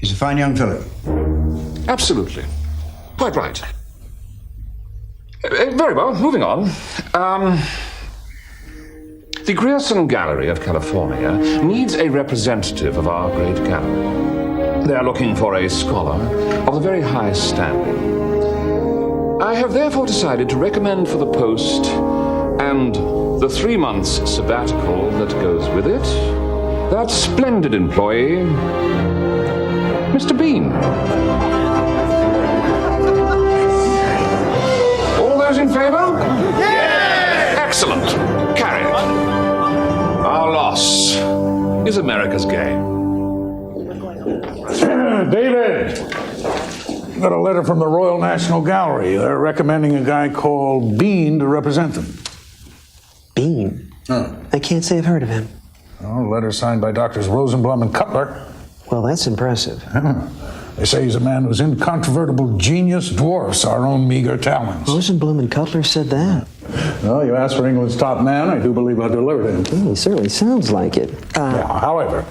He's a fine young fellow. Absolutely. Quite right. Very well, moving on. The Grierson Gallery of California needs a representative of our great gallery. They are looking for a scholar of the very highest standing. I have therefore decided to recommend for the post and the 3 months sabbatical that goes with it, that splendid employee, Mr. Bean. All those in favor? Yes! Excellent. Carried. Our loss is America's gain. David! Got a letter from the Royal National Gallery. They're recommending a guy called Bean to represent them. Bean? I can't say I've heard of him. Oh, letter signed by Doctors Rosenblum and Cutler. Well, that's impressive. They say he's a man whose incontrovertible genius dwarfs our own meager talents. Rosenblum and Cutler said that. Well, you asked for England's top man. I do believe I delivered him. He certainly sounds like it. However,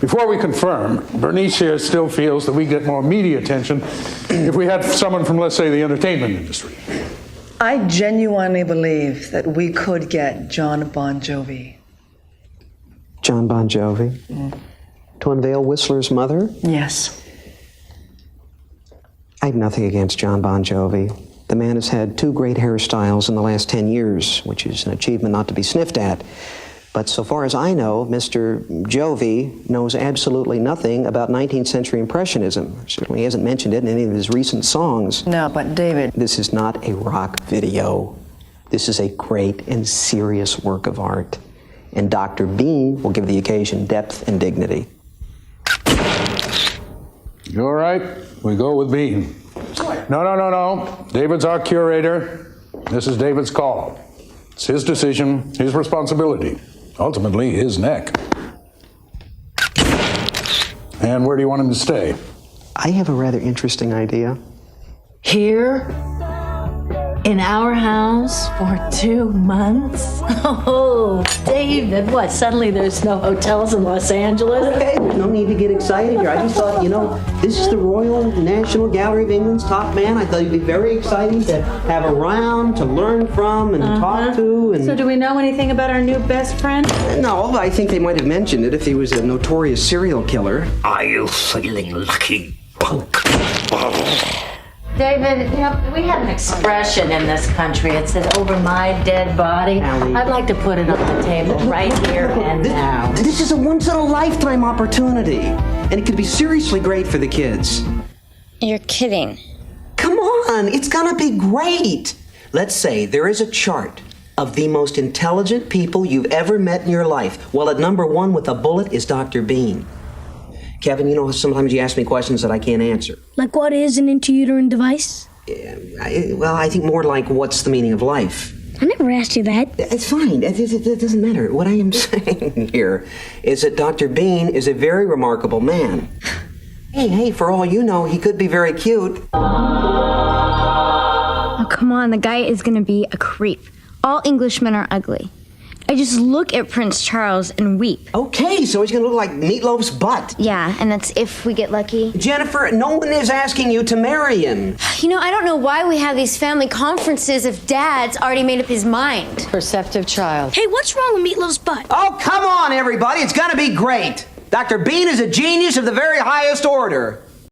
before we confirm, Bernice here still feels that we get more media attention if we had someone from, let's say, the entertainment industry. I genuinely believe that we could get John Bon Jovi. John Bon Jovi? To unveil Whistler's mother? Yes. I have nothing against John Bon Jovi. The man has had 2 great hairstyles in the last 10 years, which is an achievement not to be sniffed at. But so far as I know, Mr. Jovi knows absolutely nothing about 19th century Impressionism. Certainly hasn't mentioned it in any of his recent songs. No, but David... This is not a rock video. This is a great and serious work of art. And Dr. Bean will give the occasion depth and dignity. You all right? We go with Bean. No. David's our curator. This is David's call. It's his decision, his responsibility. Ultimately, his neck. And where do you want him to stay? I have a rather interesting idea. Here? In our house for 2 months? Oh, David, what? Suddenly there's no hotels in Los Angeles? Okay, there's no need to get excited here. I just thought, this is the Royal National Gallery of England's top man. I thought it'd be very exciting to have around, to learn from, and talk to. And So do we know anything about our new best friend? No, I think they might have mentioned it if he was a notorious serial killer. Are you feeling lucky, punk? David, we have an expression in this country. It says, over my dead body. Allie. I'd like to put it on the table right here and now. This is a once-in-a-lifetime opportunity, and it could be seriously great for the kids. You're kidding. Come on, it's gonna be great. Let's say there is a chart of the most intelligent people you've ever met in your life. Well, at number 1 with a bullet is Dr. Bean. Kevin, sometimes you ask me questions that I can't answer. Like, what is an intrauterine device? I think more like, what's the meaning of life? I never asked you that. It's fine. It doesn't matter. What I am saying here is that Dr. Bean is a very remarkable man. Hey, for all you know, he could be very cute. Oh, come on. The guy is going to be a creep. All Englishmen are ugly. I just look at Prince Charles and weep. Okay, so he's going to look like Meatloaf's butt. Yeah, and that's if we get lucky. Jennifer, no one is asking you to marry him. I don't know why we have these family conferences if Dad's already made up his mind. Perceptive child. Hey, what's wrong with Meatloaf's butt? Oh, come on, everybody. It's going to be great. Dr. Bean is a genius of the very highest order.